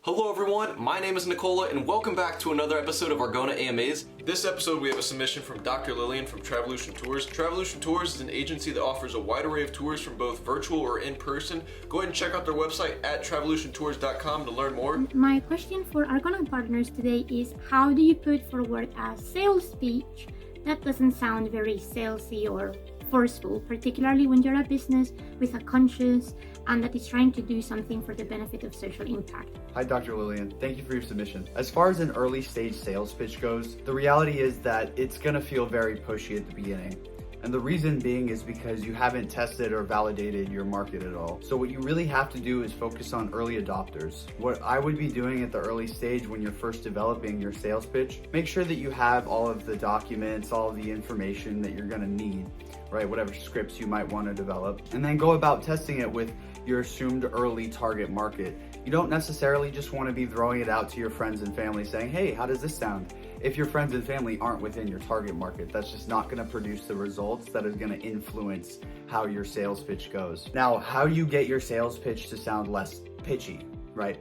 Hello everyone, my name is Nicola and welcome back to another episode of Argona AMAs. This episode we have a submission from Dr. Lillian from Travolution Tours. Travolution Tours is an agency that offers a wide array of tours from both virtual or in person. Go ahead and check out their website at travolutiontours.com to learn more. My question for Argona partners today is, how do you put forward a sales speech that doesn't sound very salesy or forceful, particularly when you're a business with a conscience and that is trying to do something for the benefit of social impact? Hi, Dr. Lillian. Thank you for your submission. As far as an early stage sales pitch goes, the reality is that it's going to feel very pushy at the beginning. And the reason being is because you haven't tested or validated your market at all. So what you really have to do is focus on early adopters. What I would be doing at the early stage when you're first developing your sales pitch, make sure that you have all of the documents, all of the information that you're going to need, right? Whatever scripts you might want to develop, and then go about testing it with your assumed early target market. You don't necessarily just want to be throwing it out to your friends and family saying, hey, how does this sound? If your friends and family aren't within your target market, that's just not going to produce the results that is going to influence how your sales pitch goes. Now, how do you get your sales pitch to sound less pitchy, right?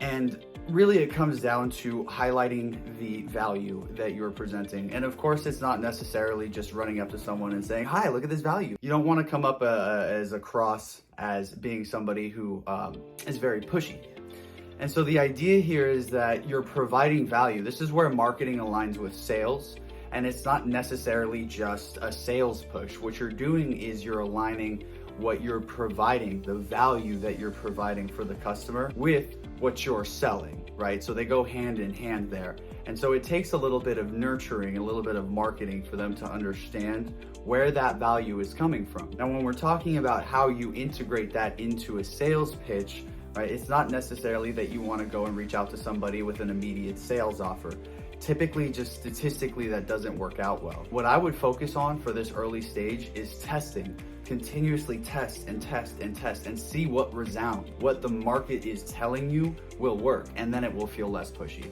And really it comes down to highlighting the value that you're presenting. And of course, it's not necessarily just running up to someone and saying, hi, look at this value. You don't want to come up as being somebody who is very pushy. And so the idea here is that you're providing value. This is where marketing aligns with sales, and it's not necessarily just a sales push. What you're doing is you're aligning what you're providing, the value that you're providing for the customer with what you're selling, right? So they go hand in hand there. And so it takes a little bit of nurturing, a little bit of marketing for them to understand where that value is coming from. Now, when we're talking about how you integrate that into a sales pitch, right, it's not necessarily that you want to go and reach out to somebody with an immediate sales offer. Typically, just statistically, that doesn't work out well. What I would focus on for this early stage is testing. Continuously test and test and test and see what resounds. What the market is telling you will work, and then it will feel less pushy.